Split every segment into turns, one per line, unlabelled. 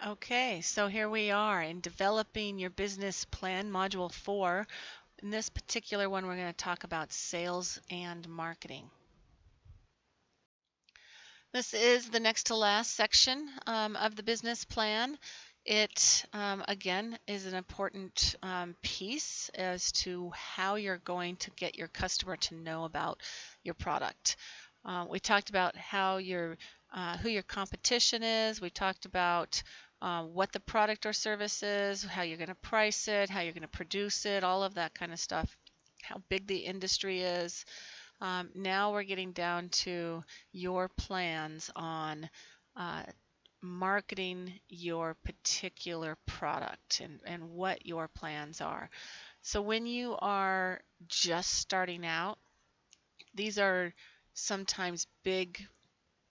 Okay, so here we are in developing your business plan, module 4. In this particular one, we're going to talk about sales and marketing. This is the next to last section of the business plan. It, again, is an important piece as to how you're going to get your customer to know about your product. We talked about how who your competition is. We talked about what the product or service is, how you're going to price it, how you're going to produce it, all of that kind of stuff, how big the industry is. Now we're getting down to your plans on marketing your particular product and what your plans are. So when you are just starting out, these are sometimes big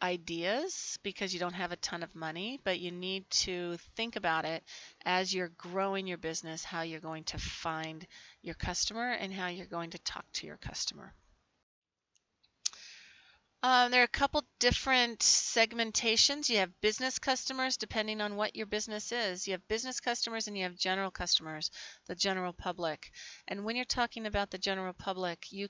ideas because you don't have a ton of money, but you need to think about it as you're growing your business, how you're going to find your customer and how you're going to talk to your customer. There are a couple different segmentations. You have business customers depending on what your business is. You have business customers and you have general customers, the general public. And when you're talking about the general public, you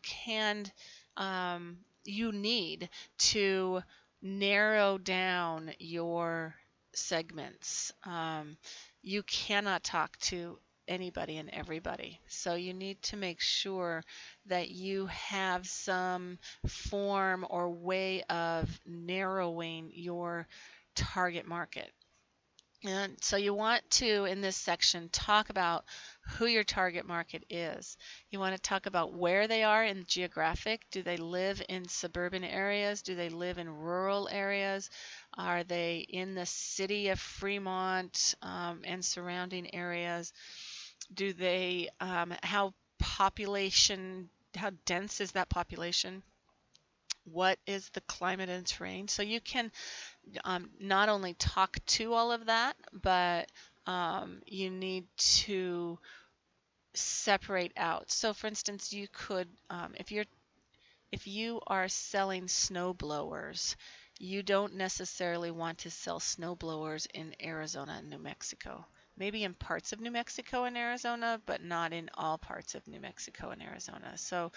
need to narrow down your segments. You cannot talk to anybody and everybody. So you need to make sure that you have some form or way of narrowing your target market. And so you want to, in this section, talk about who your target market is. You want to talk about where they are in geographic. Do they live in suburban areas? Do they live in rural areas? Are they in the city of Fremont and surrounding areas? Do they, how dense is that population? What is the climate and terrain? So you can not only talk to all of that, but you need to separate out. So for instance, you could, if you are selling snow blowers, you don't necessarily want to sell snow blowers in Arizona and New Mexico. Maybe in parts of New Mexico and Arizona, but not in all parts of New Mexico and Arizona. So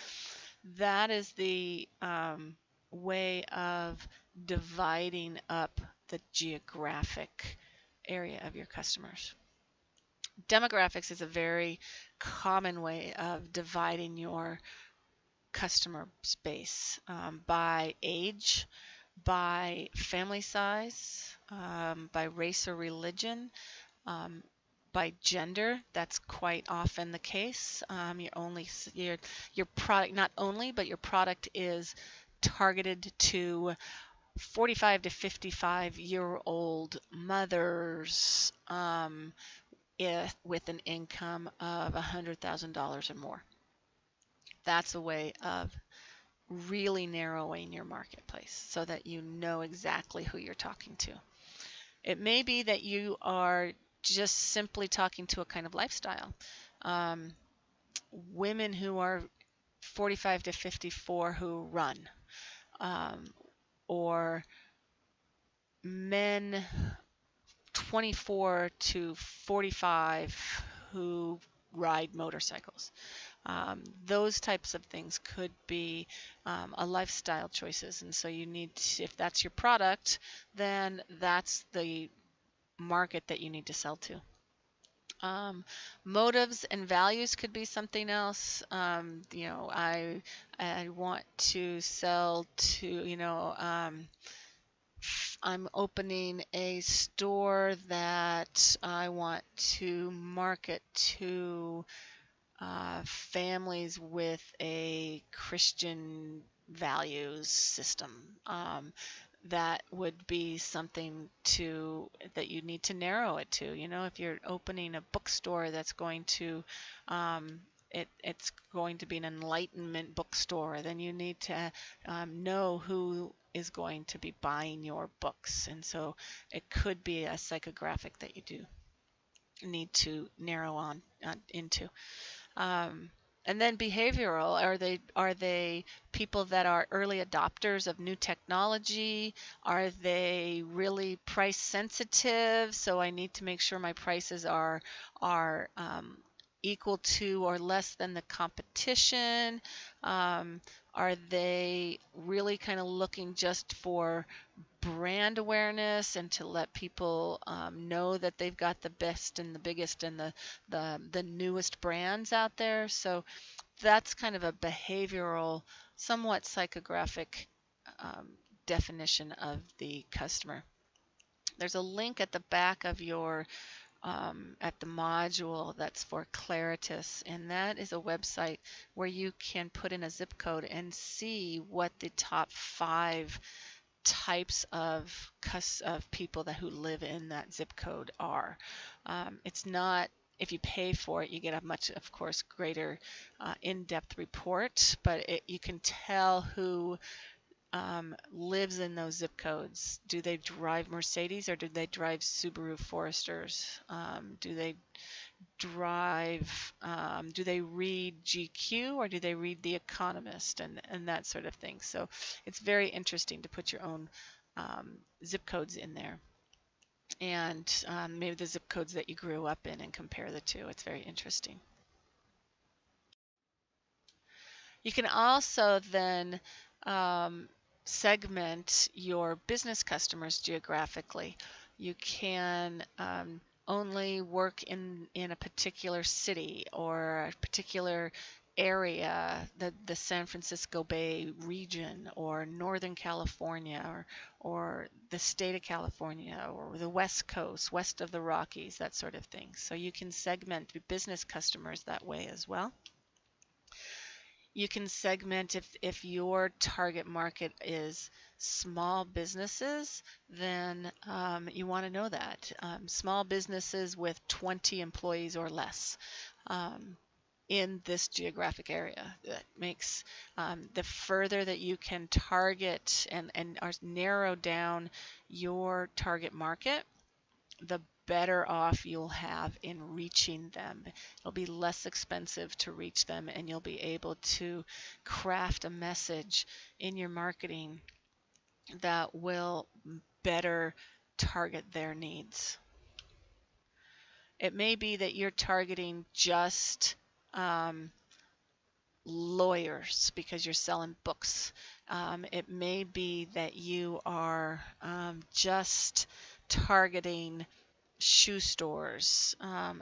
that is the way of dividing up the geographic area of your customers. Demographics is a very common way of dividing your customer space by age, by family size, by race or religion, by gender. That's quite often the case. Your product, not only, but your product is targeted to 45 to 55-year-old mothers with an income of $100,000 or more. That's a way of really narrowing your marketplace so that you know exactly who you're talking to. It may be that you are just simply talking to a kind of lifestyle. Women who are 45 to 54 who run, or men 24 to 45 who ride motorcycles. Those types of things could be a lifestyle choices, and so you need to, if that's your product, then that's the market that you need to sell to. Motives and values could be something else. I want to sell to, I'm opening a store that I want to market to families with a Christian values system. That would be something that you need to narrow it to. If you're opening a bookstore that's going to it's going to be an enlightenment bookstore, then you need to know who is going to be buying your books, and so it could be a psychographic that you do need to narrow on into. And then behavioral, are they people that are early adopters of new technology? Are they really price sensitive? So I need to make sure my prices are equal to or less than the competition. Um, are they really kind of looking just for brand awareness and to let people know that they've got the best and the biggest and the newest brands out there? So that's kind of a behavioral, somewhat psychographic um, definition of the customer. There's a link at the back of your at the module that's for Claritas, and that is a website where you can put in a zip code and see what the top 5 types of people who live in that zip code are. It's not, if you pay for it, you get a much, of course, greater in-depth report, but you can tell who lives in those zip codes. Do they drive Mercedes or do they drive Subaru Foresters? Do they read GQ or do they read The Economist and that sort of thing? So it's very interesting to put your own zip codes in there, and maybe the zip codes that you grew up in, and compare the two. It's very interesting. You can also then segment your business customers geographically. You can only work in a particular city or a particular area, the San Francisco Bay region or Northern California or the state of California or the West Coast, west of the Rockies, that sort of thing. So you can segment your business customers that way as well. You can segment if your target market is small businesses, then you want to know that. Small businesses with 20 employees or less in this geographic area. That makes the further that you can target and narrow down your target market, the better off you'll have in reaching them. It'll be less expensive to reach them, and you'll be able to craft a message in your marketing that will better target their needs. It may be that you're targeting just lawyers because you're selling books. It may be that you are just targeting shoe stores.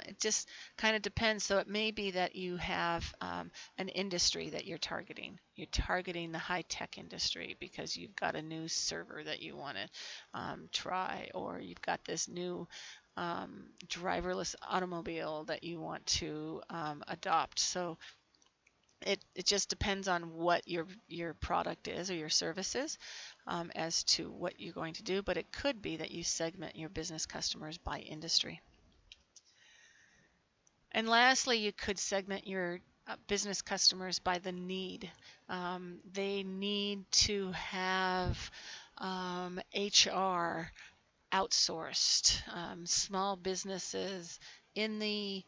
It just kind of depends. So it may be that you have an industry that you're targeting. You're targeting the high-tech industry because you've got a new server that you want to try, or you've got this new driverless automobile that you want to adopt. So it just depends on what your product is or your service is as to what you're going to do, but it could be that you segment your business customers by industry. And lastly, you could segment your business customers by the need. They need to have HR outsourced. Small businesses in the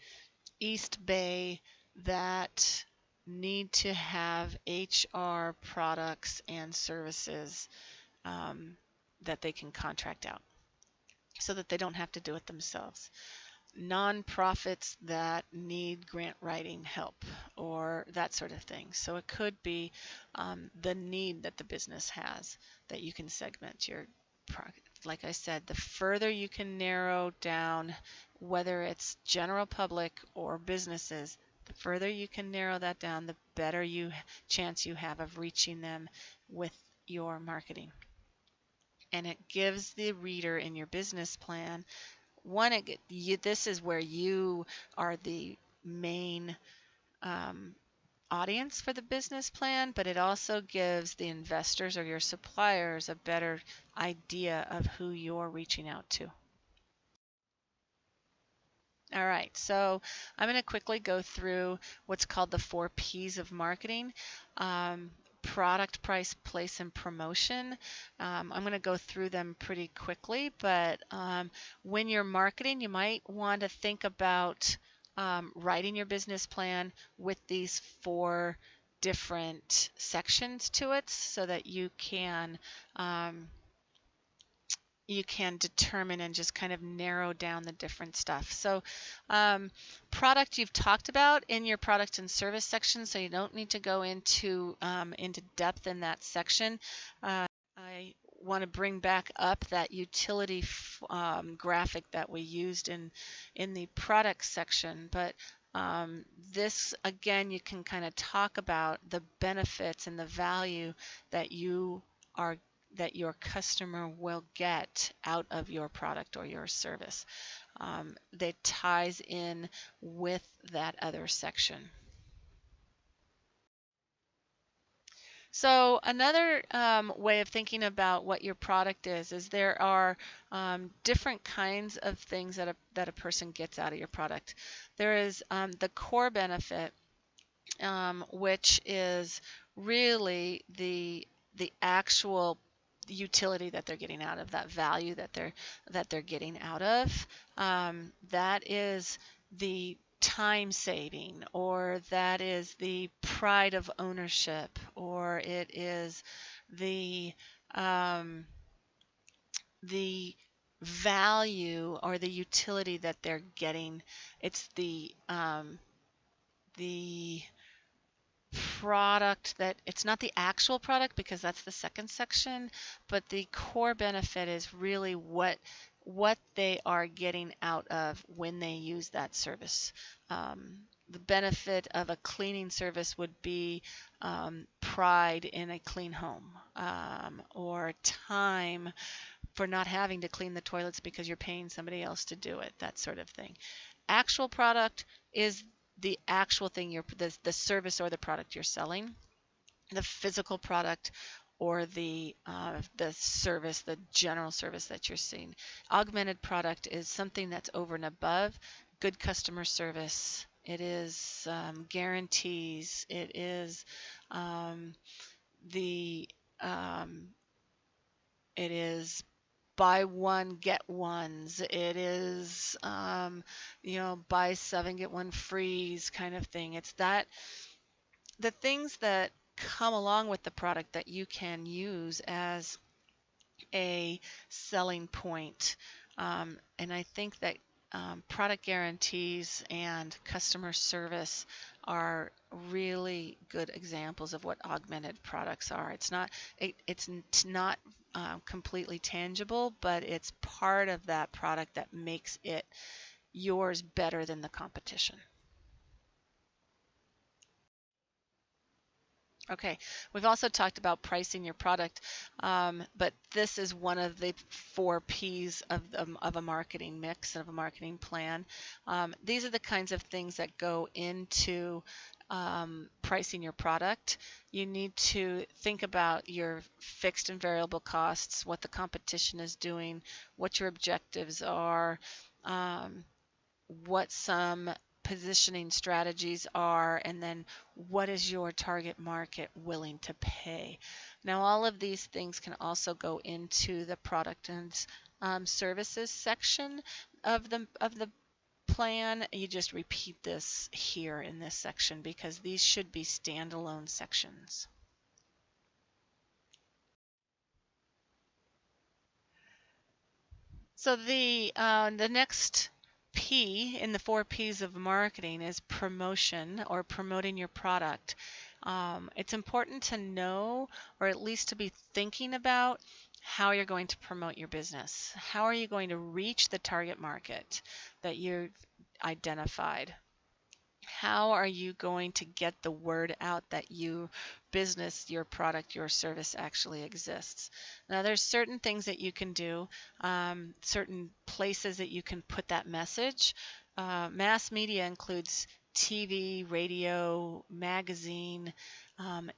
East Bay that need to have HR products and services that they can contract out so that they don't have to do it themselves. Nonprofits that need grant writing help or that sort of thing. So it could be the need that the business has that you can segment your product. Like I said, the further you can narrow down whether it's general public or businesses, the further you can narrow that down, the better chance you have of reaching them with your marketing. And it gives the reader in your business plan, this is where you are the main audience for the business plan, but it also gives the investors or your suppliers a better idea of who you're reaching out to. All right, so I'm going to quickly go through what's called the 4 P's of marketing. Product, price, place, and promotion. I'm going to go through them pretty quickly, but when you're marketing, you might want to think about writing your business plan with these 4 different sections to it so that um, you can determine and just kind of narrow down the different stuff. So product you've talked about in your product and service section, so you don't need to go into depth in that section. I want to bring back up that utility graphic that we used in the product section, but this again, you can kind of talk about the benefits and the value that that your customer will get out of your product or your service. That ties in with that other section. So another way of thinking about what your product is there are different kinds of things that a person gets out of your product. There is the core benefit, which is really the actual utility that they're getting out of, that value that they're getting out of. That is the time saving, or that is the pride of ownership, or it is the value or the utility that they're getting. It's the product that it's not the actual product, because that's the second section, but the core benefit is really what they are getting out of when they use that service. The benefit of a cleaning service would be pride in a clean home, or time for not having to clean the toilets because you're paying somebody else to do it, that sort of thing. Actual product is the actual thing, the service or the product you're selling. The physical product or the service, the general service that you're seeing. Augmented product is something that's over and above good customer service. It is guarantees. It is it is buy one get ones. It is buy 7 get 1 frees kind of thing. It's that the things that come along with the product that you can use as a selling point. And I think that product guarantees and customer service are really good examples of what augmented products are. It's not completely tangible, but it's part of that product that makes it yours better than the competition. Okay, we've also talked about pricing your product, but this is one of the 4 P's of a marketing mix, of a marketing plan. These are the kinds of things that go into pricing your product. You need to think about your fixed and variable costs, what the competition is doing, what your objectives are, what some positioning strategies are, and then what is your target market willing to pay. Now, all of these things can also go into the product and services section of the plan. You just repeat this here in this section because these should be standalone sections. So the next P in the 4 P's of marketing is promotion, or promoting your product. It's important to know, or at least to be thinking about, how you're going to promote your business. How are you going to reach the target market that you've identified? How are you going to get the word out that your business, your product, your service actually exists? Now, there's certain things that you can do, certain places that you can put that message. Mass media includes TV, radio, magazine,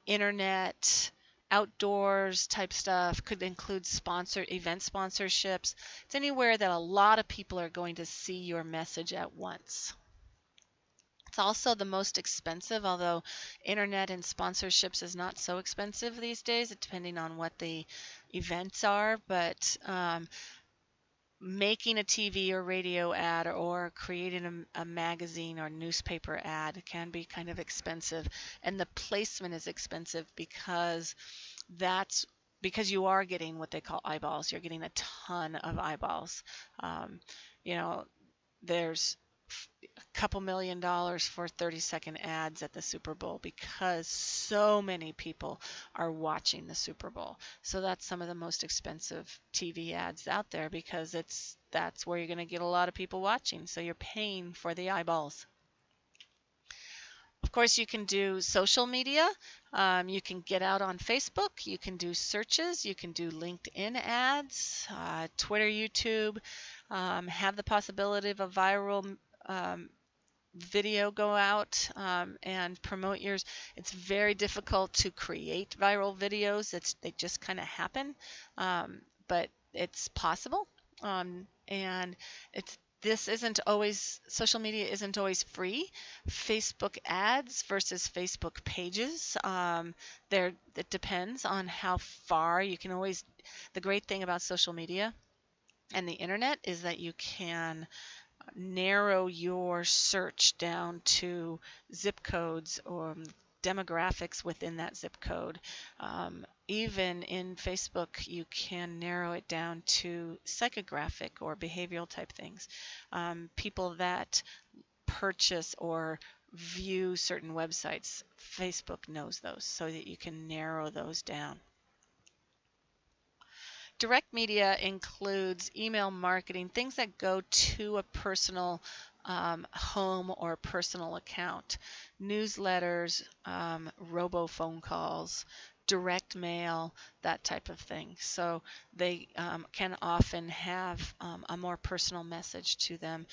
internet, outdoors type stuff. Could include event sponsorships. It's anywhere that a lot of people are going to see your message at once. It's also the most expensive, although internet and sponsorships is not so expensive these days, depending on what the events are. But making a TV or radio ad or creating a magazine or newspaper ad can be kind of expensive, and the placement is expensive that's because you are getting what they call eyeballs. You're getting a ton of eyeballs. Um, you know, there's a couple $1 million for 30-second ads at the Super Bowl because so many people are watching the Super Bowl. So that's some of the most expensive TV ads out there because that's where you're going to get a lot of people watching. So you're paying for the eyeballs. Of course, you can do social media. You can get out on Facebook. You can do searches. You can do LinkedIn ads, Twitter, YouTube. Have the possibility of a viral video go out and promote yours. It's very difficult to create viral videos. They just kind of happen, but it's possible. And social media isn't always free. Facebook ads versus Facebook pages. It depends on how far you can always. The great thing about social media and the internet is that you can narrow your search down to zip codes or demographics within that zip code. Even in Facebook, you can narrow it down to psychographic or behavioral type things. People that purchase or view certain websites, Facebook knows those so that you can narrow those down. Direct media includes email marketing, things that go to a personal home or personal account, newsletters, robo-phone calls, direct mail, that type of thing. So they can often have a more personal message to them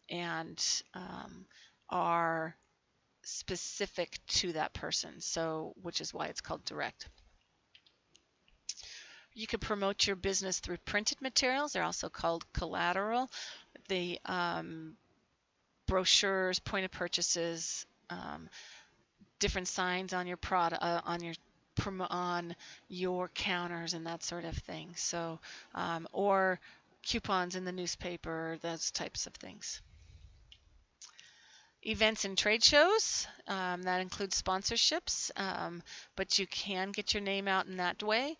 and are specific to that person, so which is why it's called direct. You can promote your business through printed materials. They're also called collateral. The brochures, point of purchases, different signs on your product, on your counters, and that sort of thing. So, or coupons in the newspaper, those types of things. Events and trade shows, that includes sponsorships, but you can get your name out in that way.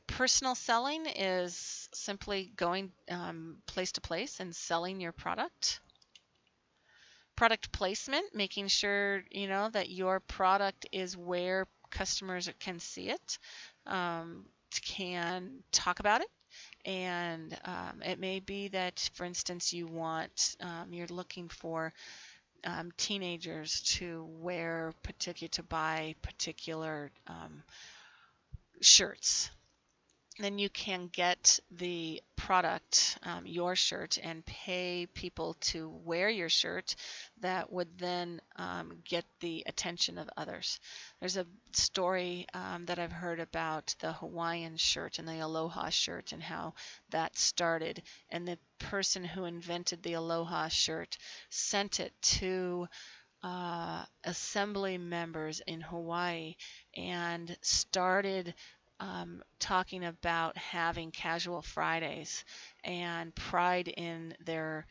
Personal selling is simply going place to place and selling your product. Product placement, making sure that your product is where customers can see it, can talk about it. And it may be that, for instance, you're looking for teenagers to buy particular shirts. Then you can get the product, your shirt, and pay people to wear your shirt that would then get the attention of others. There's a story that I've heard about the Hawaiian shirt and the Aloha shirt and how that started. And the person who invented the Aloha shirt sent it to assembly members in Hawaii and started talking about having casual Fridays and pride in their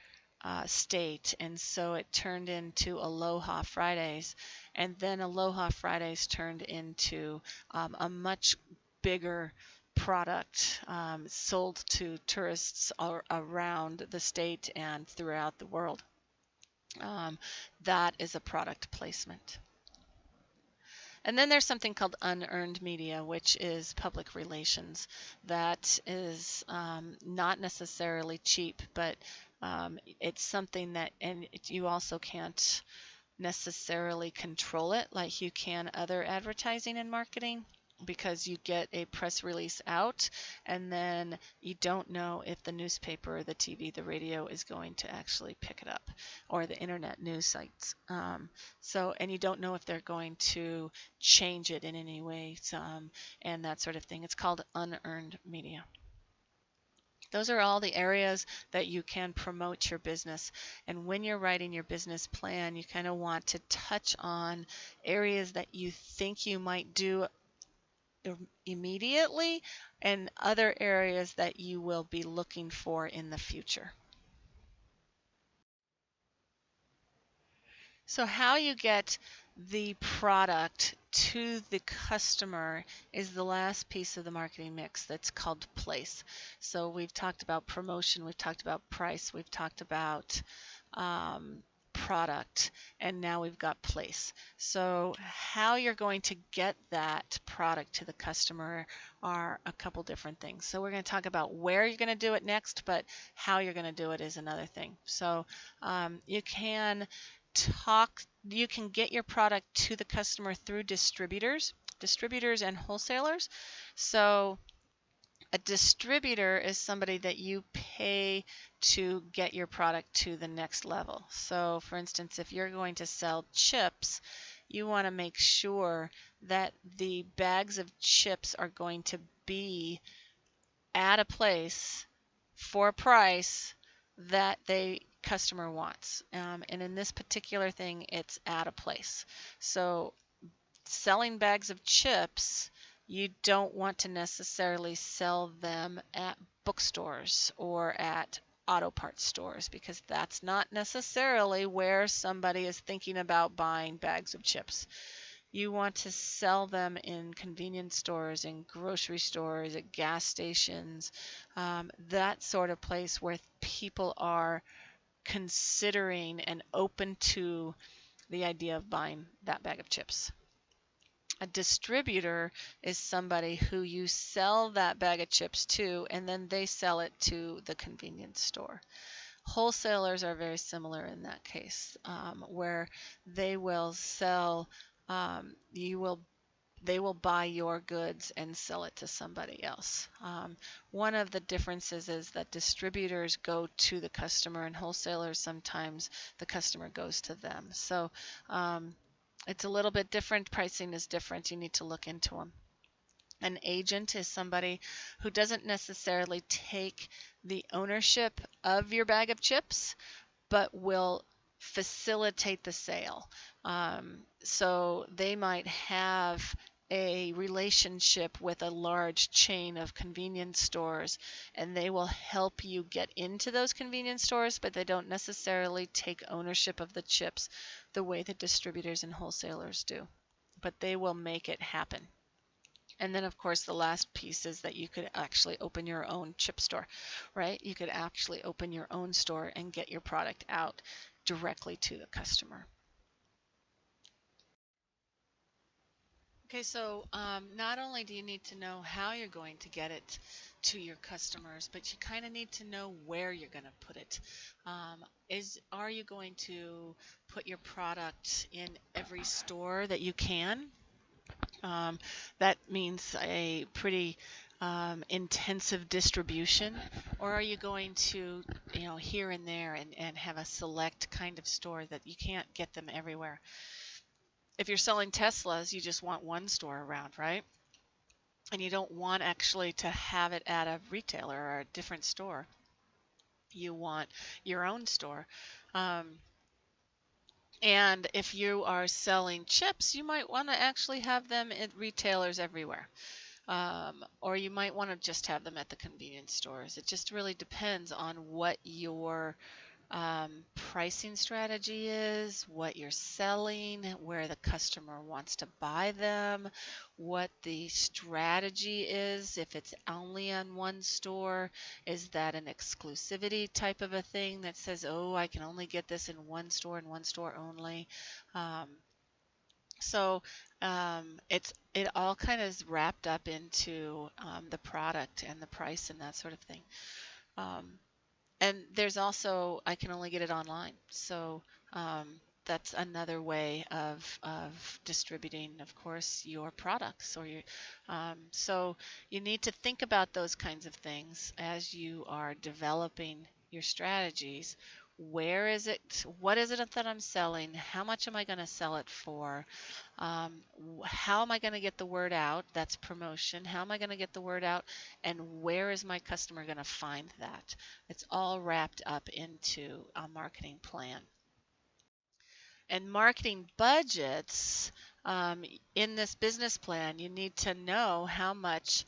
state. And so it turned into Aloha Fridays. And then Aloha Fridays turned into a much bigger product sold to tourists around the state and throughout the world. That is a product placement. And then there's something called unearned media, which is public relations. That is not necessarily cheap, but it's something that, and you also can't necessarily control it like you can other advertising and marketing, because you get a press release out and then you don't know if the newspaper, the TV, the radio is going to actually pick it up, or the internet news sites. And you don't know if they're going to change it in any way, and that sort of thing. It's called unearned media. Those are all the areas that you can promote your business. And when you're writing your business plan, you kind of want to touch on areas that you think you might do immediately and other areas that you will be looking for in the future. So how you get the product to the customer is the last piece of the marketing mix that's called place. So we've talked about promotion, we've talked about price, we've talked about product, and now we've got place. So how you're going to get that product to the customer are a couple different things. So we're going to talk about where you're going to do it next, but how you're going to do it is another thing. So you can get your product to the customer through distributors and wholesalers. So a distributor is somebody that you pay to get your product to the next level. So for instance, if you're going to sell chips, you want to make sure that the bags of chips are going to be at a place for a price that the customer wants. And in this particular thing, it's at a place. So selling bags of chips, you don't want to necessarily sell them at bookstores or at auto parts stores, because that's not necessarily where somebody is thinking about buying bags of chips. You want to sell them in convenience stores, in grocery stores, at gas stations, that sort of place where people are considering and open to the idea of buying that bag of chips. A distributor is somebody who you sell that bag of chips to, and then they sell it to the convenience store. Wholesalers are very similar in that case, where they will sell, they will buy your goods and sell it to somebody else. One of the differences is that distributors go to the customer, and wholesalers, sometimes the customer goes to them. So it's a little bit different. Pricing is different. You need to look into them. An agent is somebody who doesn't necessarily take the ownership of your bag of chips, but will facilitate the sale. So they might have a relationship with a large chain of convenience stores, and they will help you get into those convenience stores, but they don't necessarily take ownership of the chips the way the distributors and wholesalers do, but they will make it happen. And then, of course, the last piece is that you could actually open your own chip store, right? You could actually open your own store and get your product out directly to the customer. Okay, so not only do you need to know how you're going to get it to your customers, but you kind of need to know where you're going to put it. Are you going to put your product in every store that you can? That means a pretty intensive distribution, or are you going to, here and there and have a select kind of store that you can't get them everywhere? If you're selling Teslas, you just want one store around, right? And you don't want actually to have it at a retailer or a different store. You want your own store. And if you are selling chips, you might want to actually have them at retailers everywhere. Or you might want to just have them at the convenience stores. It just really depends on what your pricing strategy is, what you're selling, where the customer wants to buy them, what the strategy is. If it's only on one store, is that an exclusivity type of a thing that says, oh, I can only get this in one store and one store only? So it all kind of is wrapped up into the product and the price and that sort of thing. And there's also, I can only get it online. So that's another way of distributing, of course, your products. So you need to think about those kinds of things as you are developing your strategies. Where is it? What is it that I'm selling? How much am I going to sell it for? How am I going to get the word out? That's promotion. How am I going to get the word out? And where is my customer going to find that? It's all wrapped up into a marketing plan. And marketing budgets In this business plan, you need to know how much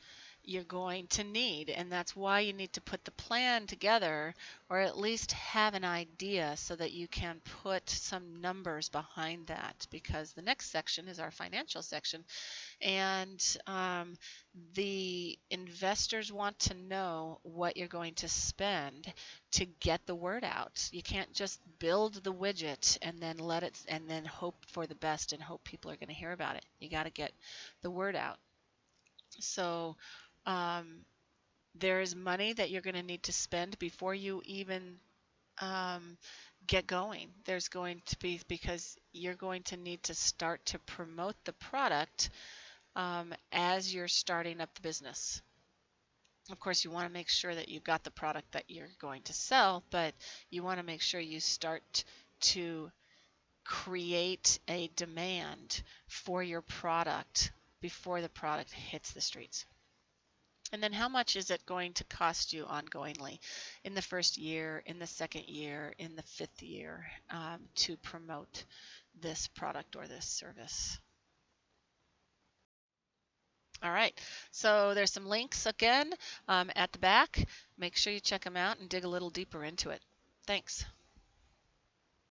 you're going to need, and that's why you need to put the plan together, or at least have an idea so that you can put some numbers behind that, because the next section is our financial section, and the investors want to know what you're going to spend to get the word out. You can't just build the widget and then let it and then hope for the best and hope people are going to hear about it. You got to get the word out. So um, there is money that you're going to need to spend before you even um, get going. There's going to be, because you're going to need to start to promote the product as you're starting up the business. Of course, you want to make sure that you've got the product that you're going to sell, but you want to make sure you start to create a demand for your product before the product hits the streets. And then how much is it going to cost you ongoingly in the first year, in the second year, in the fifth year to promote this product or this service? All right, so there's some links again at the back. Make sure you check them out and dig a little deeper into it. Thanks.